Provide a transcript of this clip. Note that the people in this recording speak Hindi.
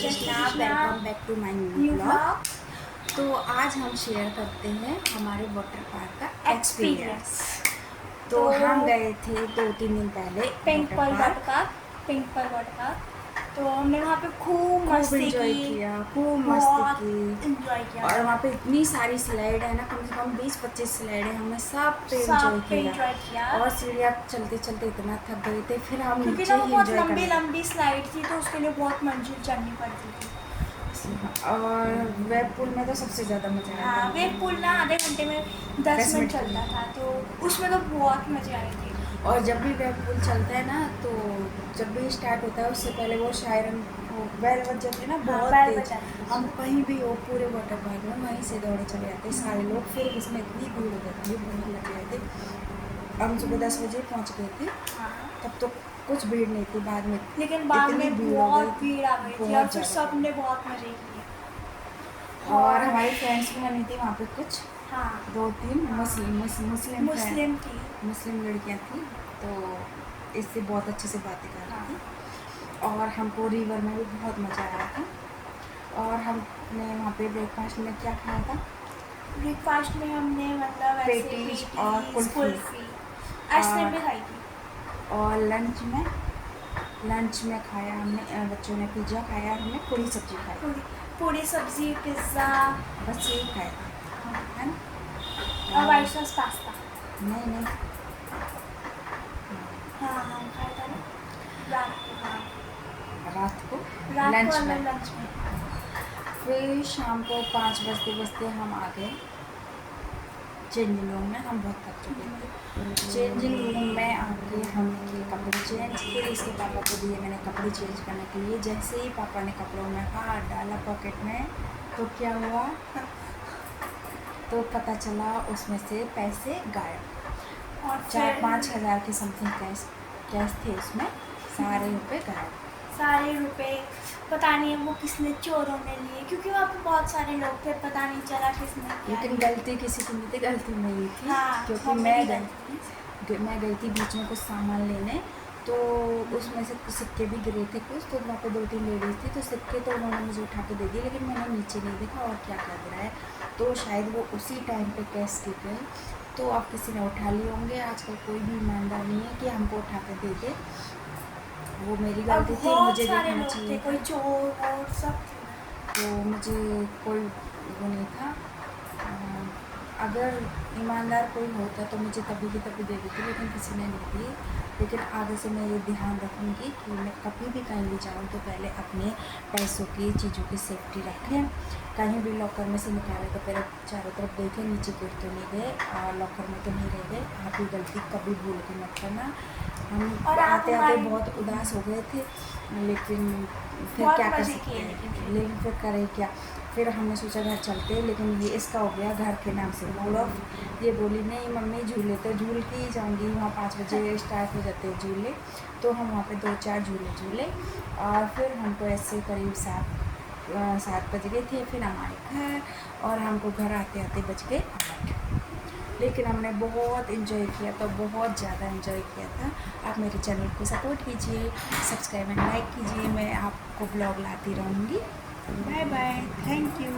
Krishna, welcome back to my new blog. तो आज हम शेयर करते हैं हमारे वाटर पार्क का एक्सपीरियंस। तो हम गए थे 2-3 दिन पहले पिंक पर्ल वाटर पार्क। तो हमने वहाँ पे खूब मस्ती किया, खूब मस्ती की। एंजॉय किया और वहाँ पे इतनी सारी स्लाइड है ना, कम से कम 20-25 स्लाइड है, हमने सब पे एंजॉय किया। और सीढ़ियाँ चलते चलते इतना थक गए थे, फिर हम क्योंकि नीचे ना वो ही बहुत एंजॉय लंबी स्लाइड थी, तो उसके लिए बहुत मंजिल चढ़नी पड़ती थी। और वेब पूल में तो सबसे ज़्यादा मज़ा आया। हाँ, वेब पूल ना आधे घंटे में 10 मिनट चलता था, तो उसमें तो बहुत मज़े आए थे। और जब भी वेब पूल चलता है ना, तो जब भी स्टार्ट होता है उससे पहले वो शायरन बैल बज जाते हैं ना, बहुत तेज। हम कहीं भी हो पूरे वाटर पार्क में वहीं से दौड़े चले जाते हैं सारे लोग। फिर उसमें इतनी भीड़ हो जाती है, बहुत लग गए थे। हम सुबह 10 बजे पहुँच गए थे। तब तो कुछ भीड़ नहीं थी, बाद में लेकिन बाद में बहुत भीड़ आ गई थी और फिर ज़्यादा। सबने बहुत मज़े किए। और हमारी फ्रेंड्स भी बनी थी वहाँ पे कुछ, हाँ, 2-3 मुस्लिम थी, मुस्लिम लड़कियाँ थी, तो इससे बहुत अच्छे से बातें कर रही थी। और हमको रिवर में भी बहुत मज़ा आया था। और हमने वहाँ पे ब्रेकफास्ट में क्या खाया था? ब्रेकफास्ट में हमने मतलब पेटीज और कुल्फी, आइसक्रीम भी खाई थी। और लंच में खाया हमने, बच्चों ने पिज़्ज़ा खाया और हमने पूरी सब्जी खाई। पूरी सब्जी, पिज़्ज़ा, बस यही खाया था, है ना? और वाइट सॉस पास्ता। नहीं हाँ खाया था ना रात को लंच में। में। फिर शाम को 5 बजते बजते हम आ गए चेंजिंग रूम में। हम बहुत थक चुके थे। चेंजिंग रूम में आके हमने कपड़े चेंज किए। इसके पापा को दिए मैंने कपड़े चेंज करने के लिए। जैसे ही पापा ने कपड़ों में हाथ डाला पॉकेट में, तो क्या हुआ, तो पता चला उसमें से पैसे गायब। और 4-5 हज़ार के समथिंग कैश थे उसमें, सारे रुपए गायब। सारे रुपए पता नहीं वो किसने, चोरों ने लिए, क्योंकि वहाँ पे बहुत सारे लोग थे, पता नहीं चला किसने किया। लेकिन गलती किसी की नहीं थी, गलती मेरी थी। हाँ, क्योंकि मैं गई थी बीच में कुछ सामान लेने, तो उसमें से सिक्के भी गिरे थे कुछ, तो वहाँ पे 2-3 लेडीज़ थी, तो सिक्के तो उन्होंने मुझे उठा के दे दिए, लेकिन मैंने नीचे नहीं देखा और क्या क्या गिरा है। तो शायद वो उसी टाइम पे कैश गिर गए, तो अब किसी ने उठा लिए होंगे। आजकल कोई भी ईमानदार नहीं है कि हमको उठा के दे दे। वो मेरी गलती थी, मुझे देखना चाहिए, कोई चोर और सब। तो मुझे कोई वो नहीं था। अगर ईमानदार कोई होता तो मुझे तभी की तभी दे देती, लेकिन किसी ने नहीं दी। लेकिन आगे से मैं ये ध्यान रखूँगी कि मैं कभी भी कहीं भी जाऊँ तो पहले अपने पैसों की चीज़ों की सेफ्टी रखें। कहीं भी लॉकर में से निकाले तो पहले चारों तरफ देखें, नीचे गिर तो नहीं गए और लॉकर में तो नहीं रह गए। आप भी गलती कभी भूल के मत करना। हम आते आते बहुत उदास हो गए थे, लेकिन फिर क्या कर सकते हैं, लेकिन फिर करें क्या। फिर हमने सोचा घर चलते, लेकिन ये इसका हो गया घर के नाम से मूड ऑफ। ये बोली नहीं मम्मी झूले तो झूल के ही जाऊँगी, वहाँ 5 बजे स्टार्ट हो जाते हैं झूले। तो हम वहाँ पे 2-4 झूले और फिर हमको ऐसे करीब 7 बज गए थे। फिर हम आए घर और हमको घर आते आते बज गए 8। लेकिन हमने बहुत इन्जॉय किया, तो बहुत ज़्यादा इन्जॉय किया था। आप मेरे चैनल को सपोर्ट कीजिए, सब्सक्राइब एंड लाइक कीजिए। मैं आपको ब्लॉग लाती रहूँगी। Bye bye, thank you.